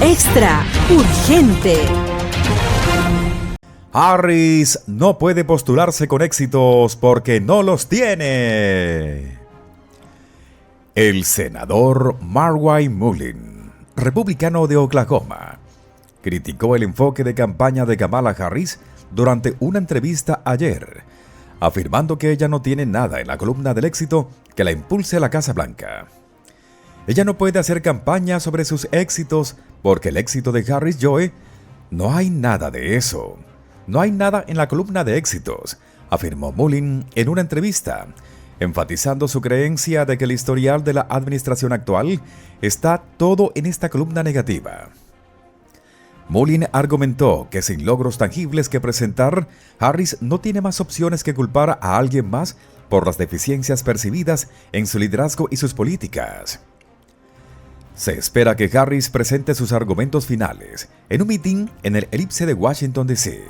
Extra urgente. Harris no puede postularse con éxitos porque no los tiene. El senador Marwyn Mullin, republicano de Oklahoma, criticó el enfoque de campaña de Kamala Harris durante una entrevista ayer, afirmando que ella no tiene nada en la columna del éxito que la impulse a la Casa Blanca. Ella no puede hacer campaña sobre sus éxitos porque el éxito de Harris Joe, no hay nada de eso. No hay nada en la columna de éxitos, afirmó Mullin en una entrevista, enfatizando su creencia de que el historial de la administración actual está todo en esta columna negativa. Mullin argumentó que sin logros tangibles que presentar, Harris no tiene más opciones que culpar a alguien más por las deficiencias percibidas en su liderazgo y sus políticas. Se espera que Harris presente sus argumentos finales en un mitin en el Elipse de Washington, D.C.,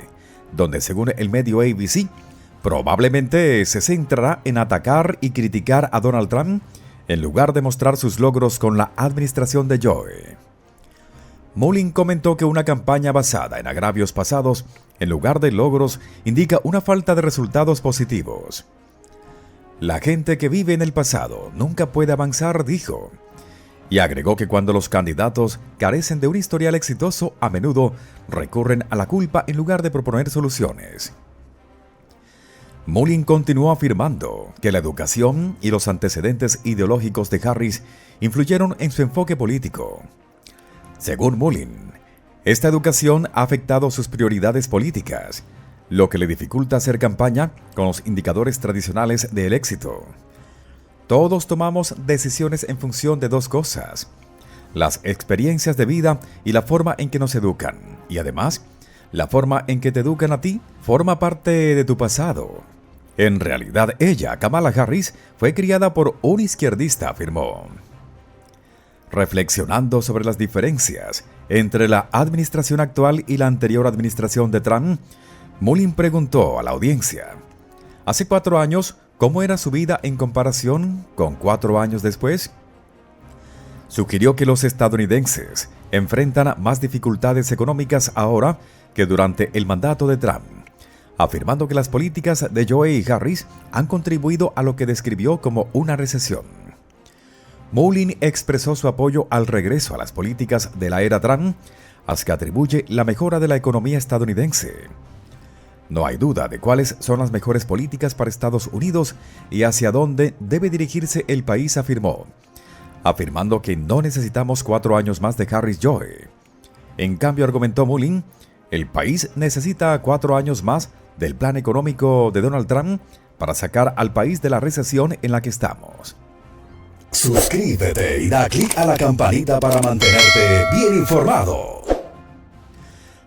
donde, según el medio ABC, probablemente se centrará en atacar y criticar a Donald Trump en lugar de mostrar sus logros con la administración de Joe. Mullin comentó que una campaña basada en agravios pasados, en lugar de logros, indica una falta de resultados positivos. La gente que vive en el pasado nunca puede avanzar, dijo. Y agregó que cuando los candidatos carecen de un historial exitoso, a menudo recurren a la culpa en lugar de proponer soluciones. Mullin continuó afirmando que la educación y los antecedentes ideológicos de Harris influyeron en su enfoque político. Según Mullin, esta educación ha afectado sus prioridades políticas, lo que le dificulta hacer campaña con los indicadores tradicionales del éxito. Todos tomamos decisiones en función de dos cosas: las experiencias de vida y la forma en que nos educan. Y además, la forma en que te educan a ti forma parte de tu pasado. En realidad, ella, Kamala Harris, fue criada por un izquierdista, afirmó. Reflexionando sobre las diferencias entre la administración actual y la anterior administración de Trump, Mullin preguntó a la audiencia: ¿hace 4 años cómo era su vida en comparación con 4 años después? Sugirió que los estadounidenses enfrentan más dificultades económicas ahora que durante el mandato de Trump, afirmando que las políticas de Joe y Harris han contribuido a lo que describió como una recesión. Mullin expresó su apoyo al regreso a las políticas de la era Trump, a las que atribuye la mejora de la economía estadounidense. No hay duda de cuáles son las mejores políticas para Estados Unidos y hacia dónde debe dirigirse el país, afirmó, afirmando que no necesitamos 4 años más de Harris Joe. En cambio, argumentó Mullin, el país necesita 4 años más del plan económico de Donald Trump para sacar al país de la recesión en la que estamos. Suscríbete y da clic a la campanita para mantenerte bien informado.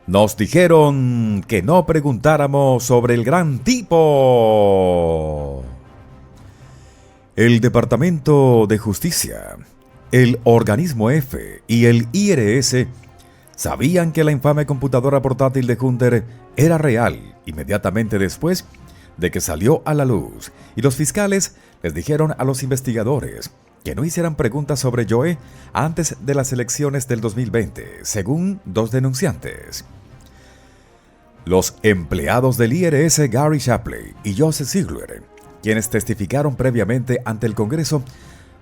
Nos dijeron que no preguntáramos sobre el gran tipo. El Departamento de Justicia, el Organismo F y el IRS sabían que la infame computadora portátil de Hunter era real inmediatamente después de que salió a la luz, y los fiscales les dijeron a los investigadores que no hicieran preguntas sobre Joe antes de las elecciones del 2020, según 2 denunciantes. Los empleados del IRS Gary Shapley y Joseph Ziegler, quienes testificaron previamente ante el Congreso,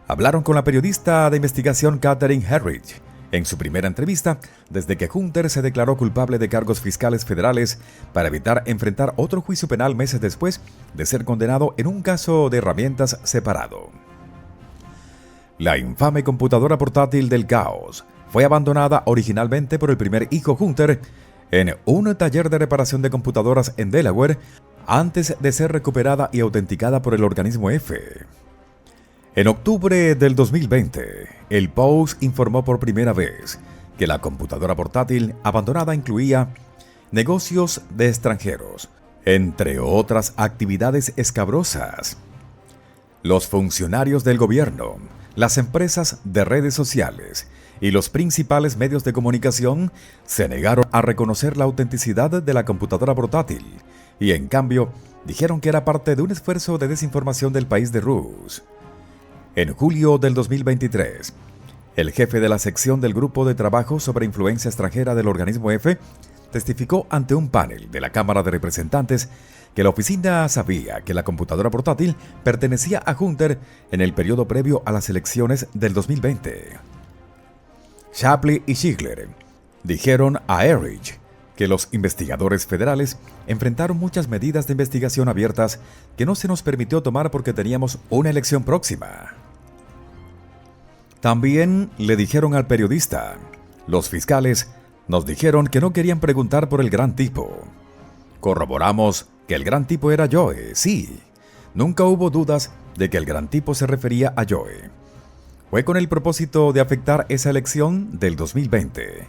hablaron con la periodista de investigación Catherine Herridge en su primera entrevista desde que Hunter se declaró culpable de cargos fiscales federales para evitar enfrentar otro juicio penal meses después de ser condenado en un caso de herramientas separado. La infame computadora portátil del caos fue abandonada originalmente por el primer hijo Hunter en un taller de reparación de computadoras en Delaware antes de ser recuperada y autenticada por el Organismo F. En octubre del 2020, el Post informó por primera vez que la computadora portátil abandonada incluía negocios de extranjeros, entre otras actividades escabrosas. Los funcionarios del gobierno, las empresas de redes sociales y los principales medios de comunicación se negaron a reconocer la autenticidad de la computadora portátil y, en cambio, dijeron que era parte de un esfuerzo de desinformación del país de Rus. En julio del 2023, El jefe de la sección del Grupo de Trabajo sobre Influencia Extranjera del organismo F testificó ante un panel de la Cámara de Representantes que la oficina sabía que la computadora portátil pertenecía a Hunter en el periodo previo a las elecciones del 2020. Shapley y Ziegler dijeron a Erich que los investigadores federales enfrentaron muchas medidas de investigación abiertas que no se nos permitió tomar porque teníamos una elección próxima. También le dijeron al periodista, los fiscales nos dijeron que no querían preguntar por el gran tipo. Corroboramos que el gran tipo era Joe, sí. Nunca hubo dudas de que el gran tipo se refería a Joe. Fue con el propósito de afectar esa elección del 2020.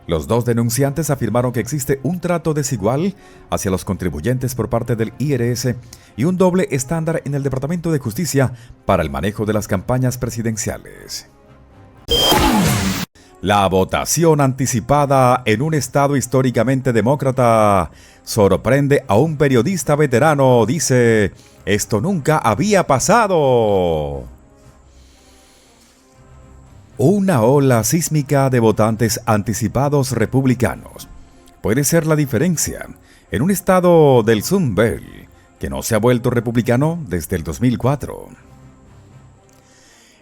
Los dos denunciantes afirmaron que existe un trato desigual hacia los contribuyentes por parte del IRS y un doble estándar en el Departamento de Justicia para el manejo de las campañas presidenciales. La votación anticipada en un estado históricamente demócrata sorprende a un periodista veterano, dice, esto nunca había pasado. Una ola sísmica de votantes anticipados republicanos puede ser la diferencia en un estado del Sun Belt que no se ha vuelto republicano desde el 2004.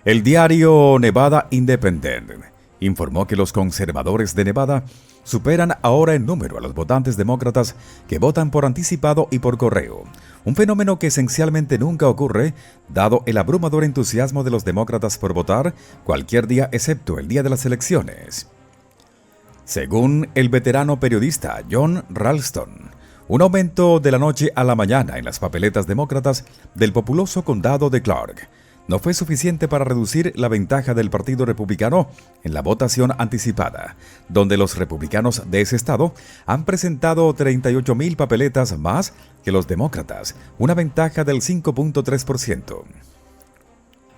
El diario Nevada Independent informó que los conservadores de Nevada superan ahora en número a los votantes demócratas que votan por anticipado y por correo, un fenómeno que esencialmente nunca ocurre, dado el abrumador entusiasmo de los demócratas por votar cualquier día excepto el día de las elecciones. Según el veterano periodista John Ralston, un aumento de la noche a la mañana en las papeletas demócratas del populoso condado de Clark no fue suficiente para reducir la ventaja del Partido Republicano en la votación anticipada, donde los republicanos de ese estado han presentado 38,000 papeletas más que los demócratas, una ventaja del 5.3%.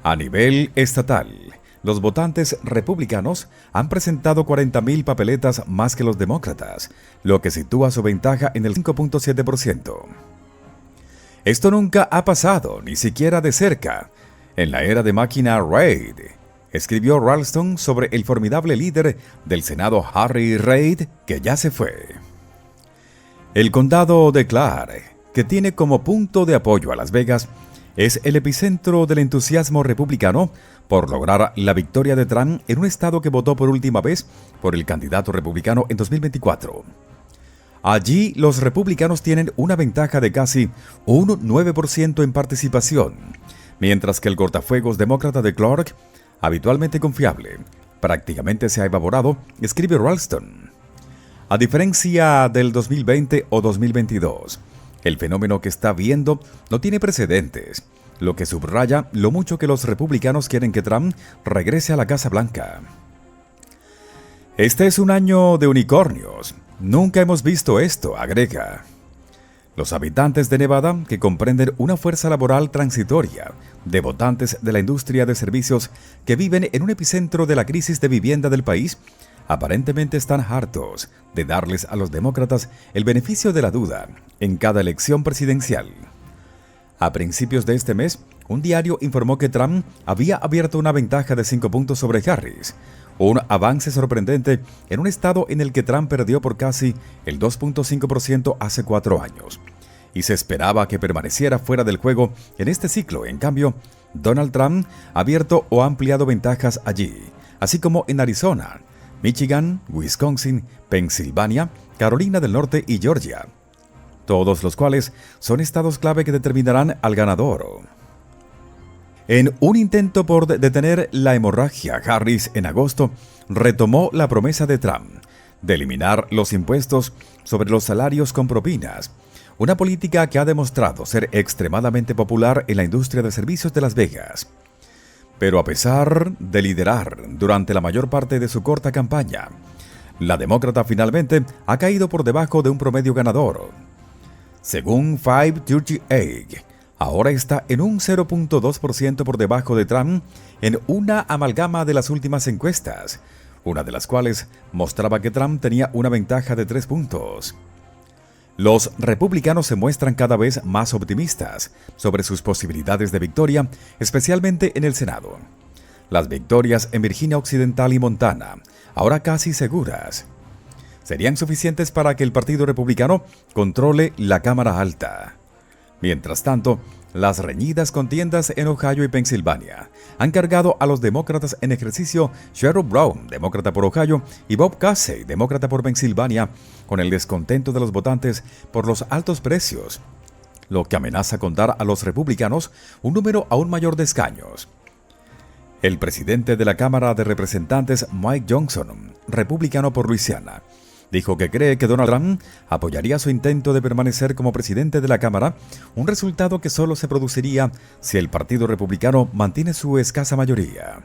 A nivel estatal, los votantes republicanos han presentado 40,000 papeletas más que los demócratas, lo que sitúa su ventaja en el 5.7%. Esto nunca ha pasado, ni siquiera de cerca, en la era de máquina Reid, escribió Ralston sobre el formidable líder del Senado Harry Reid, que ya se fue. El condado de Clark, que tiene como punto de apoyo a Las Vegas, es el epicentro del entusiasmo republicano por lograr la victoria de Trump en un estado que votó por última vez por el candidato republicano en 2024. Allí los republicanos tienen una ventaja de casi un 9% en participación, mientras que el cortafuegos demócrata de Clark, habitualmente confiable, prácticamente se ha evaporado, escribe Ralston. A diferencia del 2020 o 2022, el fenómeno que está viendo no tiene precedentes, lo que subraya lo mucho que los republicanos quieren que Trump regrese a la Casa Blanca. Este es un año de unicornios. Nunca hemos visto esto, agrega. Los habitantes de Nevada, que comprenden una fuerza laboral transitoria de votantes de la industria de servicios que viven en un epicentro de la crisis de vivienda del país, aparentemente están hartos de darles a los demócratas el beneficio de la duda en cada elección presidencial. A principios de este mes, un diario informó que Trump había abierto una ventaja de 5 puntos sobre Harris, un avance sorprendente en un estado en el que Trump perdió por casi el 2.5% hace 4 años, y se esperaba que permaneciera fuera del juego en este ciclo. En cambio, Donald Trump ha abierto o ampliado ventajas allí, así como en Arizona, Michigan, Wisconsin, Pensilvania, Carolina del Norte y Georgia, todos los cuales son estados clave que determinarán al ganador. En un intento por detener la hemorragia, Harris en agosto retomó la promesa de Trump de eliminar los impuestos sobre los salarios con propinas, una política que ha demostrado ser extremadamente popular en la industria de servicios de Las Vegas. Pero a pesar de liderar durante la mayor parte de su corta campaña, la demócrata finalmente ha caído por debajo de un promedio ganador. Según 538, ahora está en un 0.2% por debajo de Trump en una amalgama de las últimas encuestas, una de las cuales mostraba que Trump tenía una ventaja de 3 puntos. Los republicanos se muestran cada vez más optimistas sobre sus posibilidades de victoria, especialmente en el Senado. Las victorias en Virginia Occidental y Montana, ahora casi seguras, serían suficientes para que el Partido Republicano controle la Cámara Alta. Mientras tanto, las reñidas contiendas en Ohio y Pensilvania han cargado a los demócratas en ejercicio Sherrod Brown, demócrata por Ohio, y Bob Casey, demócrata por Pensilvania, con el descontento de los votantes por los altos precios, lo que amenaza con dar a los republicanos un número aún mayor de escaños. El presidente de la Cámara de Representantes, Mike Johnson, republicano por Luisiana, dijo que cree que Donald Trump apoyaría su intento de permanecer como presidente de la Cámara, un resultado que solo se produciría si el Partido Republicano mantiene su escasa mayoría.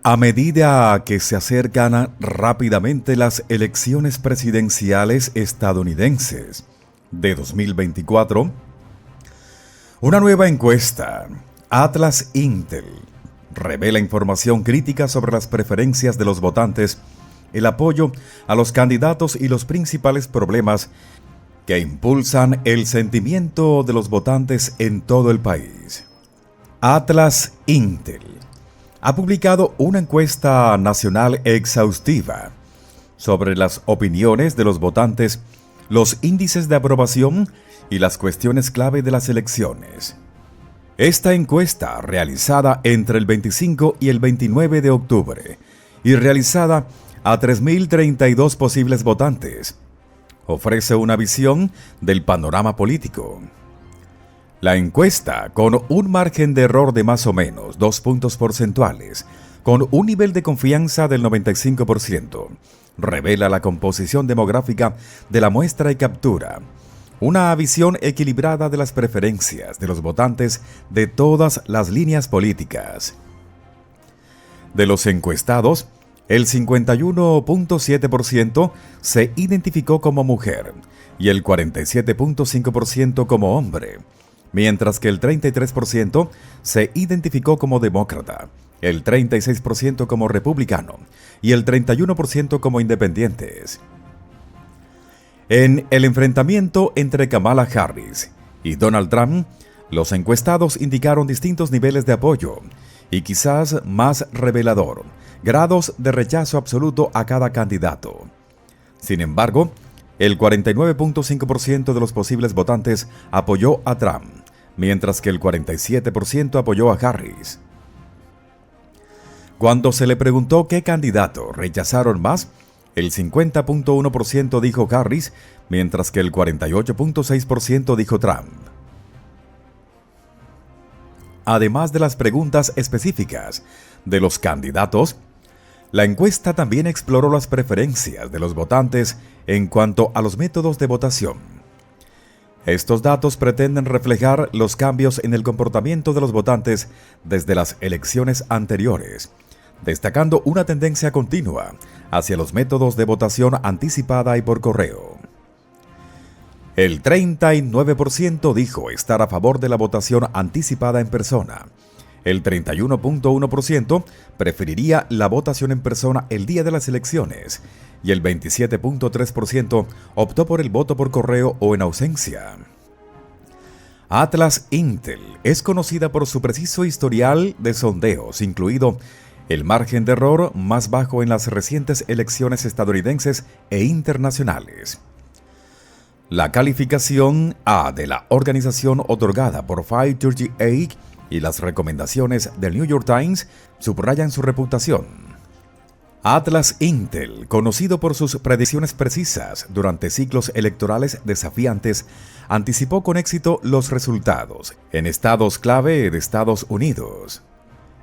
A medida que se acercan rápidamente las elecciones presidenciales estadounidenses de 2024, una nueva encuesta, Atlas Intel, revela información crítica sobre las preferencias de los votantes, el apoyo a los candidatos y los principales problemas que impulsan el sentimiento de los votantes en todo el país. Atlas Intel ha publicado una encuesta nacional exhaustiva sobre las opiniones de los votantes, los índices de aprobación y las cuestiones clave de las elecciones. Esta encuesta, realizada entre el 25 y el 29 de octubre y realizada a 3.032 posibles votantes, ofrece una visión del panorama político. La encuesta, con un margen de error de más o menos 2 puntos porcentuales, con un nivel de confianza del 95%, revela la composición demográfica de la muestra y captura una visión equilibrada de las preferencias de los votantes de todas las líneas políticas. De los encuestados, el 51.7% se identificó como mujer y el 47.5% como hombre, mientras que el 33% se identificó como demócrata, el 36% como republicano y el 31% como independientes. En el enfrentamiento entre Kamala Harris y Donald Trump, los encuestados indicaron distintos niveles de apoyo y, quizás más revelador, grados de rechazo absoluto a cada candidato. Sin embargo, el 49.5% de los posibles votantes apoyó a Trump, mientras que el 47% apoyó a Harris. Cuando se le preguntó qué candidato rechazaron más, el 50.1% dijo Harris, mientras que el 48.6% dijo Trump. Además de las preguntas específicas de los candidatos, la encuesta también exploró las preferencias de los votantes en cuanto a los métodos de votación. Estos datos pretenden reflejar los cambios en el comportamiento de los votantes desde las elecciones anteriores, destacando una tendencia continua hacia los métodos de votación anticipada y por correo. El 39% dijo estar a favor de la votación anticipada en persona. El 31.1% preferiría la votación en persona el día de las elecciones y el 27.3% optó por el voto por correo o en ausencia. Atlas Intel es conocida por su preciso historial de sondeos, incluido el margen de error más bajo en las recientes elecciones estadounidenses e internacionales. La calificación A de la organización otorgada por 538 y las recomendaciones del New York Times subrayan su reputación. Atlas Intel, conocido por sus predicciones precisas durante ciclos electorales desafiantes, anticipó con éxito los resultados en estados clave de Estados Unidos.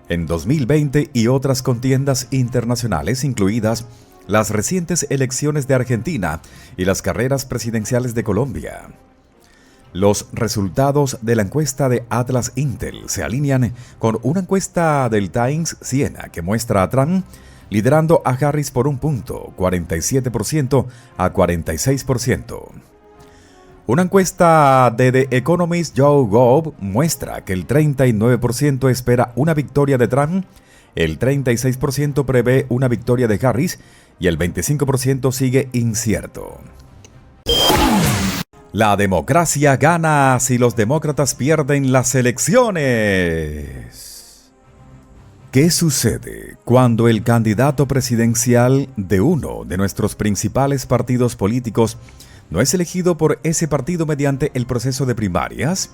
En 2020 y otras contiendas internacionales, incluidas las recientes elecciones de Argentina y las carreras presidenciales de Colombia. Los resultados de la encuesta de Atlas Intel se alinean con una encuesta del Times Siena que muestra a Trump liderando a Harris por un punto, 47% a 46%. Una encuesta de The Economist YouGov muestra que el 39% espera una victoria de Trump, el 36% prevé una victoria de Harris y el 25% sigue incierto. La democracia gana si los demócratas pierden las elecciones. ¿Qué sucede cuando el candidato presidencial de uno de nuestros principales partidos políticos no es elegido por ese partido mediante el proceso de primarias?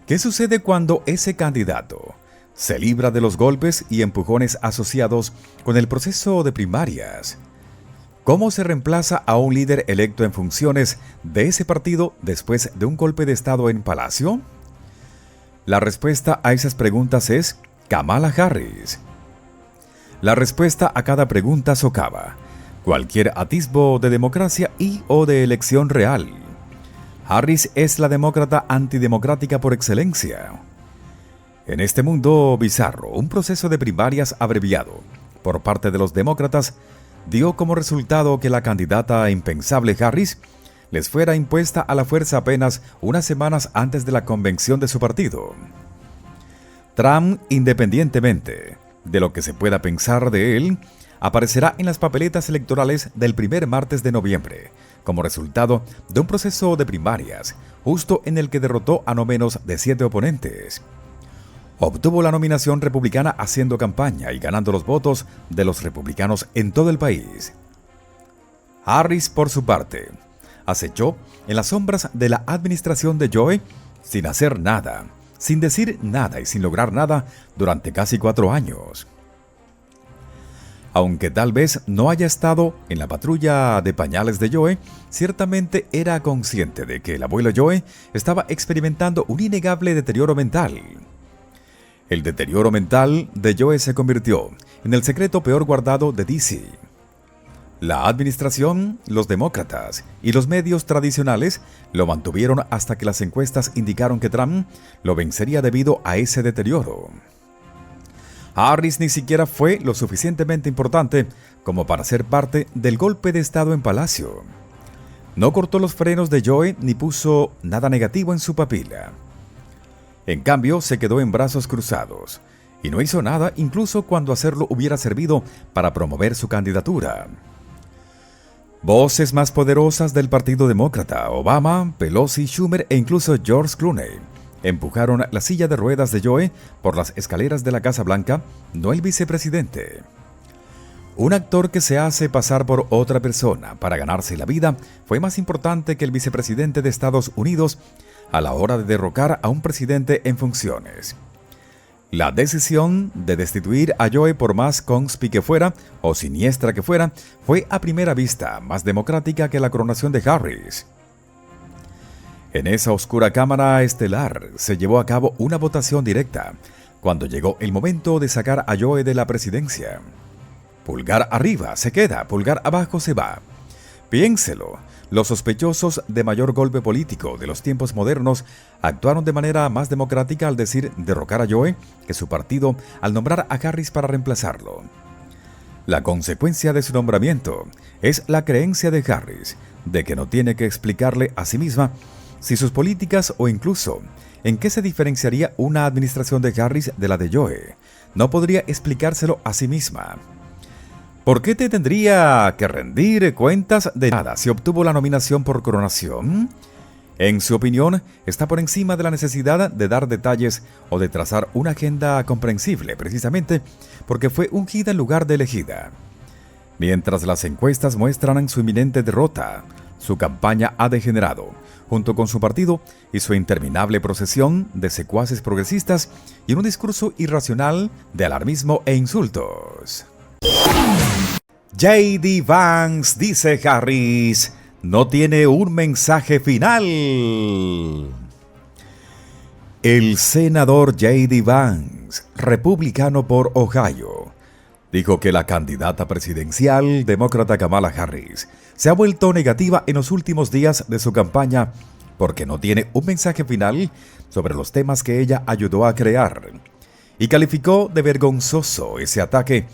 ¿Qué sucede cuando ese candidato se libra de los golpes y empujones asociados con el proceso de primarias? ¿Cómo se reemplaza a un líder electo en funciones de ese partido después de un golpe de Estado en Palacio? La respuesta a esas preguntas es Kamala Harris. La respuesta a cada pregunta socava cualquier atisbo de democracia y o de elección real. Harris es la demócrata antidemocrática por excelencia. En este mundo bizarro, un proceso de primarias abreviado por parte de los demócratas dio como resultado que la candidata impensable Harris les fuera impuesta a la fuerza apenas unas semanas antes de la convención de su partido. Trump, independientemente de lo que se pueda pensar de él, aparecerá en las papeletas electorales del primer martes de noviembre, como resultado de un proceso de primarias, justo en el que derrotó a no menos de 7 oponentes. Obtuvo la nominación republicana haciendo campaña y ganando los votos de los republicanos en todo el país. Harris, por su parte, acechó en las sombras de la administración de Joe sin hacer nada, sin decir nada y sin lograr nada durante casi 4 años. Aunque tal vez no haya estado en la patrulla de pañales de Joe, ciertamente era consciente de que el abuelo Joe estaba experimentando un innegable deterioro mental. El deterioro mental de Joe se convirtió en el secreto peor guardado de DC. La administración, los demócratas y los medios tradicionales lo mantuvieron hasta que las encuestas indicaron que Trump lo vencería debido a ese deterioro. Harris ni siquiera fue lo suficientemente importante como para ser parte del golpe de Estado en Palacio. No cortó los frenos de Joe ni puso nada negativo en su papila. En cambio, se quedó en brazos cruzados y no hizo nada incluso cuando hacerlo hubiera servido para promover su candidatura. Voces más poderosas del Partido Demócrata, Obama, Pelosi, Schumer e incluso George Clooney, empujaron la silla de ruedas de Joe por las escaleras de la Casa Blanca, no el vicepresidente. Un actor que se hace pasar por otra persona para ganarse la vida fue más importante que el vicepresidente de Estados Unidos a la hora de derrocar a un presidente en funciones. La decisión de destituir a Joe, por más conspi que fuera o siniestra que fuera, fue a primera vista más democrática que la coronación de Harris. En esa oscura cámara estelar se llevó a cabo una votación directa cuando llegó el momento de sacar a Joe de la presidencia. Pulgar arriba se queda, pulgar abajo se va. Piénselo. Los sospechosos de mayor golpe político de los tiempos modernos actuaron de manera más democrática al decir derrocar a Joe que su partido al nombrar a Harris para reemplazarlo. La consecuencia de su nombramiento es la creencia de Harris de que no tiene que explicarle a sí misma si sus políticas o incluso en qué se diferenciaría una administración de Harris de la de Joe. No podría explicárselo a sí misma. ¿Por qué te tendría que rendir cuentas de nada si obtuvo la nominación por coronación? En su opinión, está por encima de la necesidad de dar detalles o de trazar una agenda comprensible, precisamente porque fue ungida en lugar de elegida. Mientras las encuestas muestran su inminente derrota, su campaña ha degenerado, junto con su partido y su interminable procesión de secuaces progresistas y en un discurso irracional de alarmismo e insultos. J.D. Vance, dice Harris, no tiene un mensaje final. El senador J.D. Vance, republicano por Ohio, dijo que la candidata presidencial demócrata Kamala Harris se ha vuelto negativa en los últimos días de su campaña porque no tiene un mensaje final sobre los temas que ella ayudó a crear, y calificó de vergonzoso ese ataque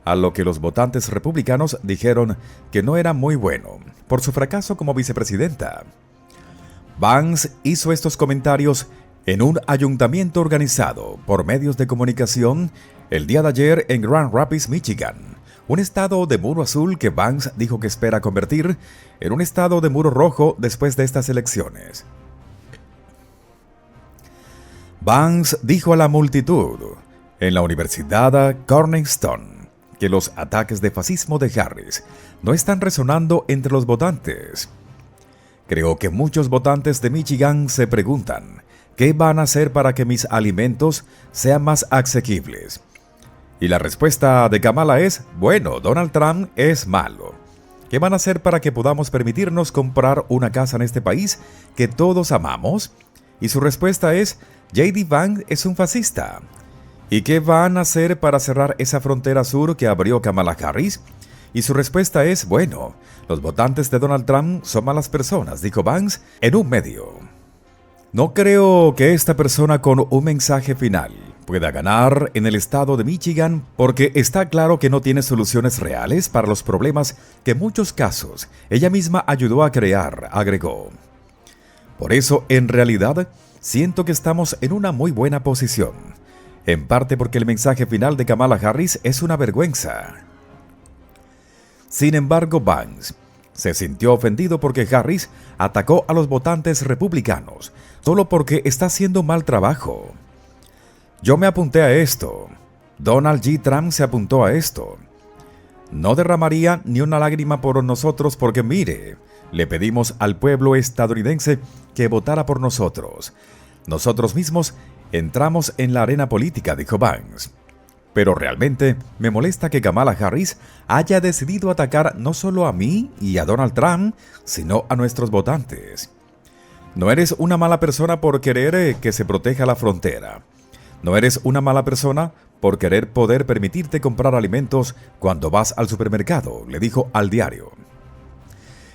a lo que los votantes republicanos dijeron que no era muy bueno por su fracaso como vicepresidenta. Vance hizo estos comentarios en un ayuntamiento organizado por medios de comunicación el día de ayer en Grand Rapids, Michigan, un estado de muro azul que Vance dijo que espera convertir en un estado de muro rojo después de estas elecciones. Vance dijo a la multitud: en la Universidad Cornerstone que los ataques de fascismo de Harris no están resonando entre los votantes. Creo que muchos votantes de Michigan se preguntan, ¿qué van a hacer para que mis alimentos sean más asequibles? Y la respuesta de Kamala es, bueno, Donald Trump es malo. ¿Qué van a hacer para que podamos permitirnos comprar una casa en este país que todos amamos? Y su respuesta es, J.D. Vance es un fascista. ¿Y qué van a hacer para cerrar esa frontera sur que abrió Kamala Harris? Y su respuesta es, bueno, los votantes de Donald Trump son malas personas, dijo Vance en un medio. No creo que esta persona con un mensaje final pueda ganar en el estado de Michigan porque está claro que no tiene soluciones reales para los problemas que en muchos casos ella misma ayudó a crear, agregó. Por eso, en realidad, siento que estamos en una muy buena posición, en parte porque el mensaje final de Kamala Harris es una vergüenza. Sin embargo, Vance se sintió ofendido porque Harris atacó a los votantes republicanos solo porque está haciendo un mal trabajo. Yo me apunté a esto. Donald J. Trump se apuntó a esto. No derramaría ni una lágrima por nosotros porque, mire, le pedimos al pueblo estadounidense que votara por nosotros. Nosotros mismos entramos en la arena política, dijo Vance. Pero realmente me molesta que Kamala Harris haya decidido atacar no solo a mí y a Donald Trump, sino a nuestros votantes. No eres una mala persona por querer que se proteja la frontera. No eres una mala persona por querer poder permitirte comprar alimentos cuando vas al supermercado, le dijo al diario.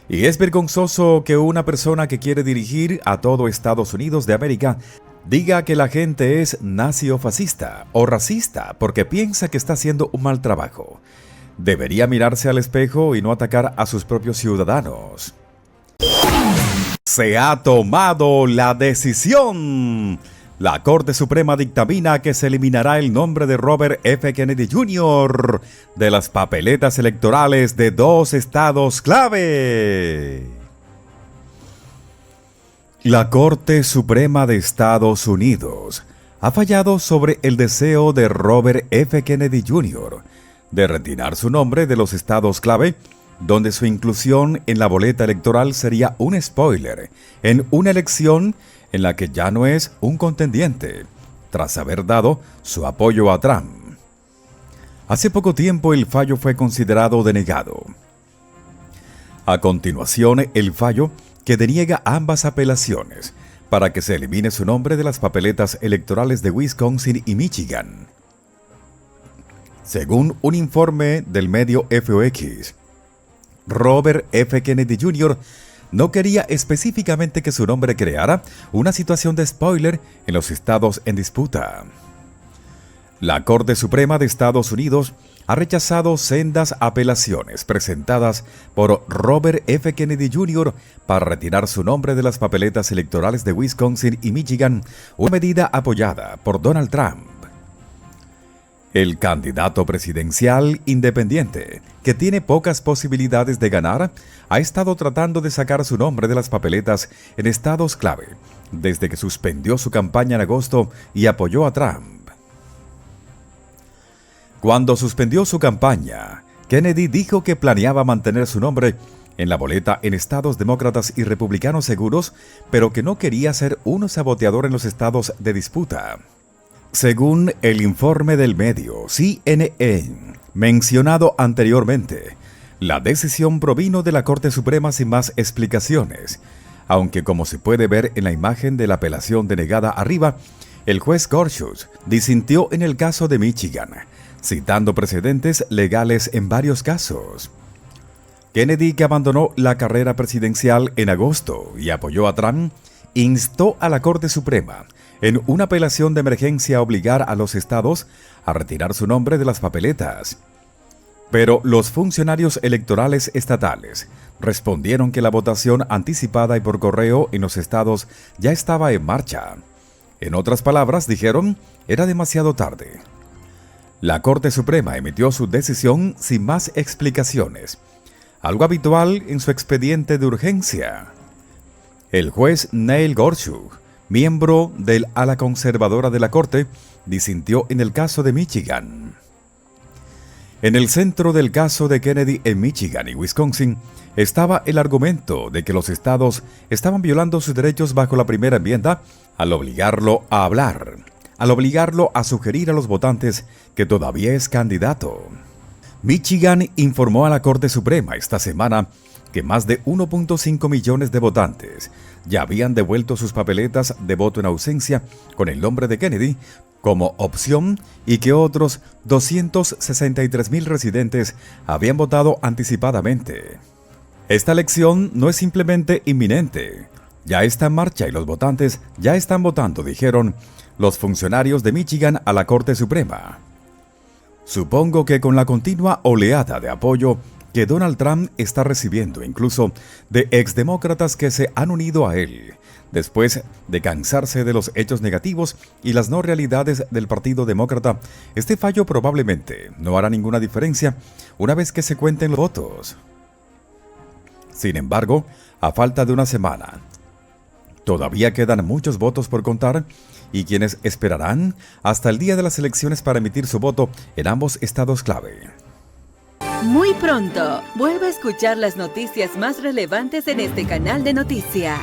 Y es vergonzoso que una persona que quiere dirigir a todo Estados Unidos de América diga que la gente es nazi o fascista o racista porque piensa que está haciendo un mal trabajo. Debería mirarse al espejo y no atacar a sus propios ciudadanos. Se ha tomado la decisión. La Corte Suprema dictamina que se eliminará el nombre de Robert F. Kennedy Jr. de las papeletas electorales de 2 estados clave. La Corte Suprema de Estados Unidos ha fallado sobre el deseo de Robert F. Kennedy Jr. de retirar su nombre de los estados clave, donde su inclusión en la boleta electoral sería un spoiler en una elección en la que ya no es un contendiente, tras haber dado su apoyo a Trump. Hace poco tiempo el fallo fue considerado denegado. A continuación, el fallo que deniega ambas apelaciones para que se elimine su nombre de las papeletas electorales de Wisconsin y Michigan. Según un informe del medio FOX, Robert F. Kennedy Jr. no quería específicamente que su nombre creara una situación de spoiler en los estados en disputa. La Corte Suprema de Estados Unidos ha rechazado sendas apelaciones presentadas por Robert F. Kennedy Jr. para retirar su nombre de las papeletas electorales de Wisconsin y Michigan, una medida apoyada por Donald Trump. El candidato presidencial independiente, que tiene pocas posibilidades de ganar, ha estado tratando de sacar su nombre de las papeletas en estados clave desde que suspendió su campaña en agosto y apoyó a Trump. Cuando suspendió su campaña, Kennedy dijo que planeaba mantener su nombre en la boleta en estados demócratas y republicanos seguros, pero que no quería ser un saboteador en los estados de disputa. Según el informe del medio CNN, mencionado anteriormente, la decisión provino de la Corte Suprema sin más explicaciones, aunque como se puede ver en la imagen de la apelación denegada arriba, el juez Gorsuch disintió en el caso de Michigan, citando precedentes legales en varios casos. Kennedy, que abandonó la carrera presidencial en agosto y apoyó a Trump, instó a la Corte Suprema en una apelación de emergencia a obligar a los estados a retirar su nombre de las papeletas. Pero los funcionarios electorales estatales respondieron que la votación anticipada y por correo en los estados ya estaba en marcha. En otras palabras, dijeron, era demasiado tarde. La Corte Suprema emitió su decisión sin más explicaciones, algo habitual en su expediente de urgencia. El juez Neil Gorsuch miembro del ala conservadora de la Corte, disintió en el caso de Michigan. En el centro del caso de Kennedy en Michigan y Wisconsin estaba el argumento de que los estados estaban violando sus derechos bajo la primera enmienda al obligarlo a hablar, al obligarlo a sugerir a los votantes que todavía es candidato. Michigan informó a la Corte Suprema esta semana que más de 1.5 millones de votantes ya habían devuelto sus papeletas de voto en ausencia con el nombre de Kennedy como opción y que otros 263,000 residentes habían votado anticipadamente. Esta elección no es simplemente inminente, ya está en marcha y los votantes ya están votando, dijeron los funcionarios de Michigan a la Corte Suprema. Supongo que con la continua oleada de apoyo que Donald Trump está recibiendo, incluso de exdemócratas que se han unido a él, después de cansarse de los hechos negativos y las no realidades del Partido Demócrata, este fallo probablemente no hará ninguna diferencia una vez que se cuenten los votos. Sin embargo, a falta de una semana, todavía quedan muchos votos por contar y quienes esperarán hasta el día de las elecciones para emitir su voto en ambos estados clave. Muy pronto, vuelve a escuchar las noticias más relevantes en este canal de noticias.